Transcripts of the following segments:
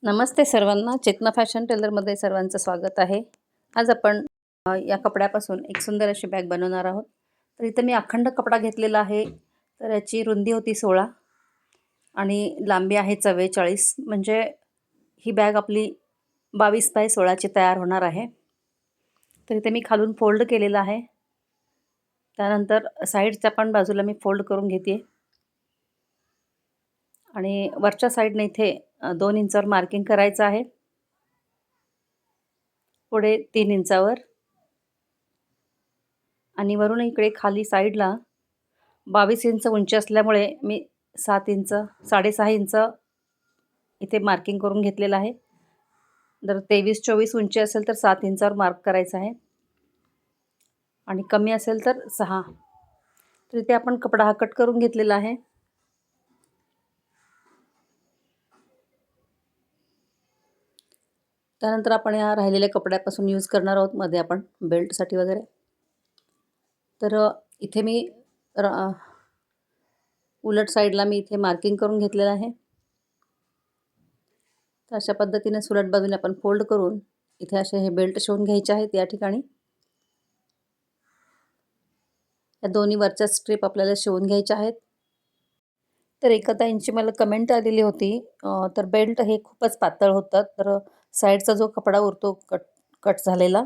नमस्ते सर्वांना. चेतना फॅशन टेलरमध्ये सर्वांचं स्वागत आहे. आज आपण या कपड्यापासून एक सुंदर अशी बॅग बनवणार आहोत. तर इथं मी अखंड कपडा घेतलेला आहे. तर याची रुंदी होती 16 आणि लांबी आहे 44. म्हणजे ही बॅग आपली 22 बाय 16 ची तयार होणार आहे. तर इथे मी खालून फोल्ड केलेला आहे. त्यानंतर साईडच्या पण बाजूला मी फोल्ड करून घेते आणि वरच्या साईडने इथे 2 इंचावर मार्किंग करायचं आहे. पुढे 3 इंचावर आणि वरून इकडे खाली साईडला 22 इंच उंची असल्यामुळे मी 7 इंच 6.5 इंच इथे मार्किंग करून घेतलेलं आहे. जर 23-24 उंची असेल तर 7 इंचावर मार्क करायचं आहे आणि कमी असेल तर 6. तर इथे आपण कपडा हा कट करून घेतलेला आहे. त्यानंतर आपण या राहिलेल्या कपड्यापासून यूज करणार आहोत मध्ये आपण बेल्टसाठी वगैरे. तर इथे मी उलट साईडला मी इथे मार्किंग करून घेतलेलं आहे. तर अशा पद्धतीने सुलट बाजूने आपण फोल्ड करून इथे असे हे बेल्ट शिवून घ्यायचे आहेत. या ठिकाणी या दोन्ही वरच्या स्ट्रीप आपल्याला शिवून घ्यायच्या आहेत. तर एका ताईंची मला कमेंट आलेली होती, तर बेल्ट हे खूपच पातळ होतात. तर साईडचा जो कपडा उरतो कट झालेला,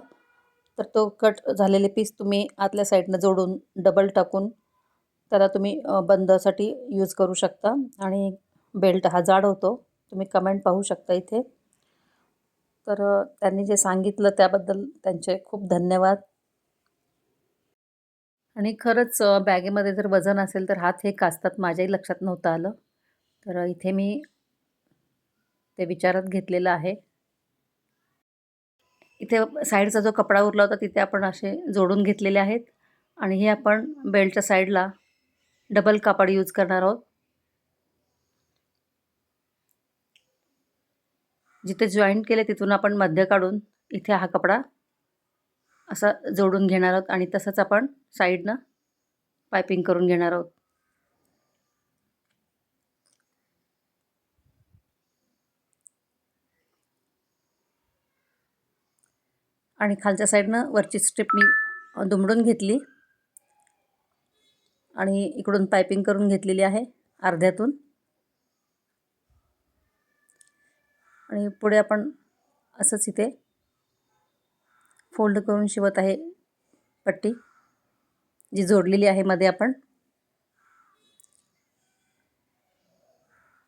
तर तो कट झालेले पीस तुम्ही आतल्या साईडनं जोडून डबल टाकून त्याला तुम्ही बंदसाठी यूज करू शकता आणि बेल्ट हा जाड होतो. तुम्ही कमेंट पाहू शकता इथे. तर त्यांनी जे सांगितलं त्याबद्दल त्यांचे खूप धन्यवाद. आणि खरंच बॅगेमध्ये जर वजन असेल तर हात हे काचतात. माझ्याही लक्षात नव्हतं आलं. तर इथे मी ते विचारात घेतलेलं आहे. इथे साईडचा जो कपडा उरला होता तिथे आपण असे जोडून घेतलेले आहेत आणि हे आपण बेल्टच्या साईडला डबल कापड यूज करणार आहोत. जिथे जॉईंट केले तिथून आपण मध्य काढून इथे हा कपडा असा जोडून घेणार आहोत आणि तसंच आपण साईडनं पायपिंग करून घेणार आहोत. आणि खालच्या साईडनं वरची स्ट्रीप मी दुमडून घेतली आणि इकडून पायपिंग करून घेतलेली आहे अर्ध्यातून. आणि पुढे आपण असंच इथे फोल्ड करून शिवत आहे पट्टी जी जोडलेली आहे मध्ये आपण.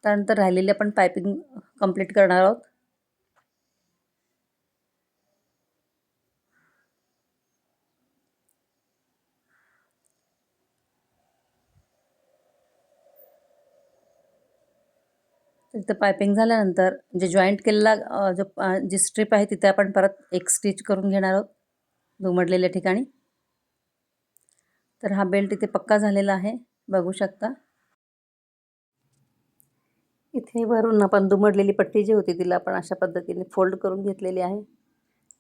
त्यानंतर राहिलेली आपण पायपिंग कंप्लीट करणार आहोत. तिथं पायपिंग झाल्यानंतर जे जॉईंट केलेला जी स्ट्रीप आहे तिथे आपण परत एक स्टिच करून घेणार आहोत दुमडलेल्या ठिकाणी. तर हा बेल्ट इथे पक्का झालेला आहे, बघू शकता. इथे वरून आपण दुमडलेली पट्टी जी होती तिला आपण अशा पद्धतीने फोल्ड करून घेतलेली आहे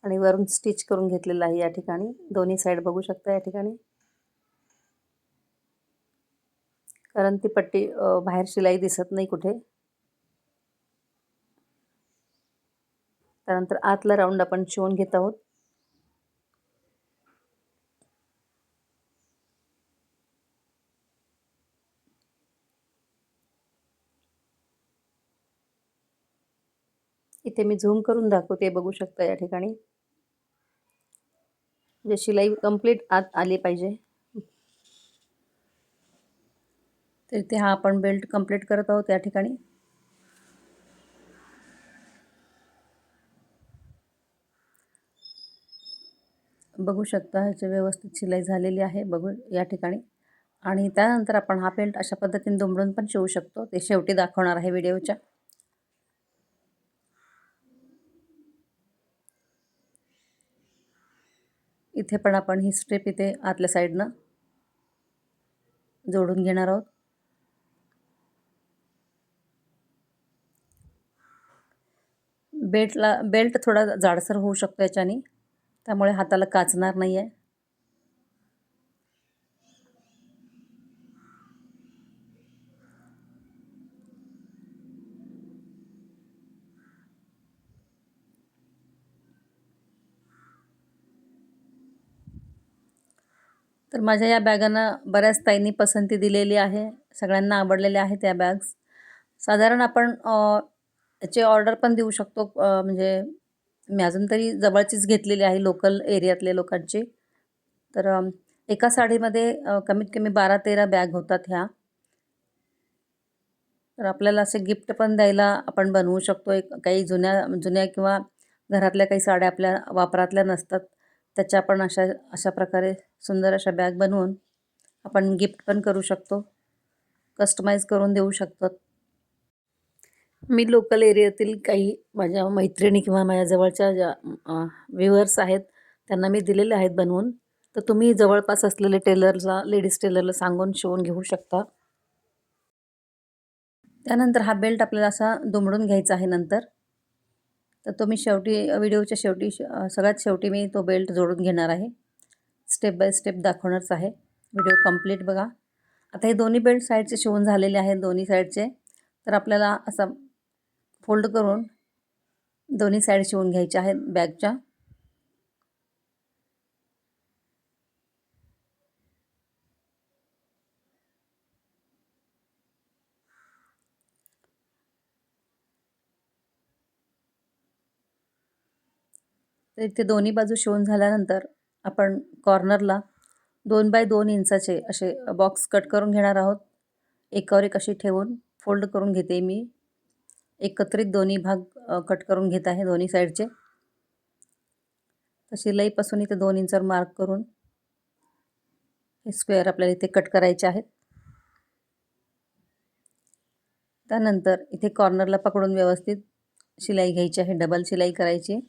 आणि वरून स्टिच करून घेतलेलं आहे या ठिकाणी. दोन्ही साईड बघू शकता या ठिकाणी. कारण ती पट्टी बाहेर शिलाई दिसत नाही कुठे. त्यानंतर आतला राऊंड आपण शिवून घेत आहोत. इथे मी झूम करून दाखवते, बघू शकता या ठिकाणी. म्हणजे शिलाई कंप्लीट आत आली पाहिजे. तर इथे हा आपण बेल्ट कंप्लीट करत आहोत या ठिकाणी. बघू शकता ह्याची व्यवस्थित शिलाई झालेली आहे बघू या ठिकाणी. आणि त्यानंतर आपण हा बेल्ट अशा पद्धतीने दुमडून पण शिवू शकतो. ते शेवटी दाखवणार आहे व्हिडिओच्या. इथे पण आपण ही स्ट्रीप इथे आतल्या साईडनं जोडून घेणार आहोत. बेल्ट थोडा जाडसर होऊ शकतो याच्याने, त्यामुळे हाताला काचणार नाही आहे. तर माझ्या या बॅगांना बऱ्याच ताईंनी पसंती दिलेली आहे. सगळ्यांना आवडलेल्या आहेत या बॅग्स. साधारण आपण याची ऑर्डर पण देऊ शकतो. म्हणजे मी अजून तरी जवळचीच घेतलेली आहे लोकल एरियातल्या लोकांची. तर एका साडीमध्ये कमीत कमी 12-13 बॅग होतात ह्या. तर आपल्याला असे गिफ्ट पण द्यायला आपण बनवू शकतो. एक काही जुन्या जुन्या किंवा घरातल्या काही साड्या आपल्या वापरातल्या नसतात, त्याच्या आपण अशा अशा प्रकारे सुंदर अशा बॅग बनवून आपण गिफ्ट पण करू शकतो. कस्टमाइज करून देऊ शकतात. मी लोकल एरियातील काही माझ्या मैत्रिणी किंवा माझ्या जवळच्या ज्या व्ह्युअर्स आहेत, त्यांना मी दिलेले आहेत बनवून. तर तुम्ही जवळपास असलेले टेलरला, लेडीज टेलरला सांगून शिवून घेऊ शकता. त्यानंतर हा बेल्ट आपल्याला असा दुमडून घ्यायचा आहे नंतर. तर तो मी शेवटी व्हिडिओच्या शेवटी सगळ्यात शेवटी मी तो बेल्ट जोडून घेणार आहे. स्टेप बाय स्टेप दाखवणारच आहे. व्हिडिओ कंप्लीट बघा. आता हे दोन्ही बेल्ट साईडचे शिवून झालेले आहेत दोन्ही साईडचे. तर आपल्याला असा फोल्ड करून दोन्ही साईड शिवून घ्यायच्या आहेत बॅगच्या. तर इथे दोन्ही बाजू शिवून झाल्यानंतर आपण कॉर्नरला 2 बाय 2 इंचाचे असे बॉक्स कट करून घेणार आहोत. एकावर एक अशी ठेवून फोल्ड करून घेते मी. एकत्रित दोन्ही भाग कट करून घेत आहे दोन्ही साईडचे. तर शिलाईपासून इथे 2 इंचावर मार्क करून हे स्क्वेअर आपल्याला इथे कट करायचे आहेत. त्यानंतर इथे कॉर्नरला पकडून व्यवस्थित शिलाई घ्यायची आहे, डबल शिलाई करायची.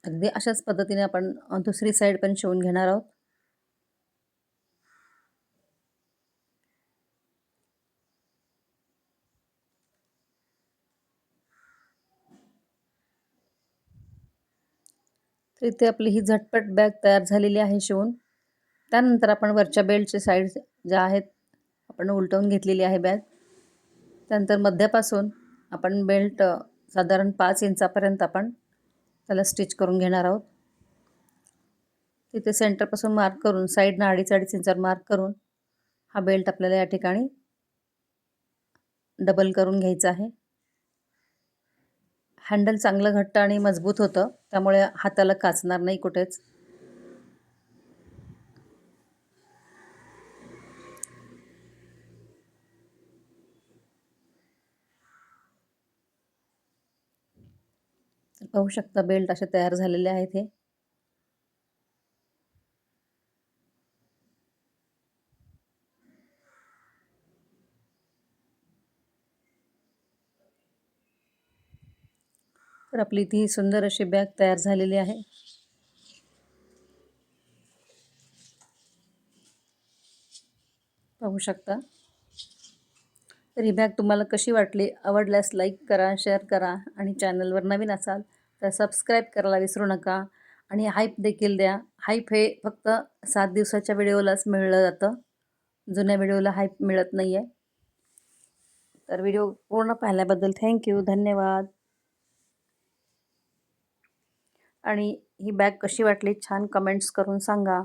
अगदी अशाच पद्धतीने आपण दुसरी साईड पण शिवून घेणार आहोत. तर इथे आपली ही झटपट बॅग तयार झालेली आहे शिवून. त्यानंतर आपण वरच्या बेल्टचे साईड ज्या आहेत आपण उलटवून घेतलेली आहे बॅग. त्यानंतर मध्यापासून आपण बेल्ट साधारण 5 इंचापर्यंत आपण त्याला स्टिच करून घेणार आहोत. तिथे सेंटरपासून मार्क करून साईडनं 2.5 इंचावर मार्क करून हा बेल्ट आपल्याला या ठिकाणी डबल करून घ्यायचा आहे. हँडल चांगलं घट्ट आणि मजबूत होतं, त्यामुळे हाताला काचणार नाही कुठेच. तर पाहू शकता बेल्ट असे तयार झालेले आहेत हे. तर आपली ती सुंदर अशी बॅग तयार झालेली आहे. पाहू शकता. तर ही बॅग तुम्हाला कशी वाटली? आवडल्यास लाईक करा, शेअर करा आणि चॅनलवर नवीन असाल तर सबस्क्राईब करायला विसरू नका आणि हाईप देखील द्या. हाईप हे फक्त 7 दिवसाच्या व्हिडिओलाच मिळलं जातं. जुन्या व्हिडिओला हाईप मिळत नाही आहे. तर व्हिडिओ पूर्ण पाहिल्याबद्दल थँक्यू, धन्यवाद. आणि ही बॅग कशी वाटली छान कमेंट्स करून सांगा.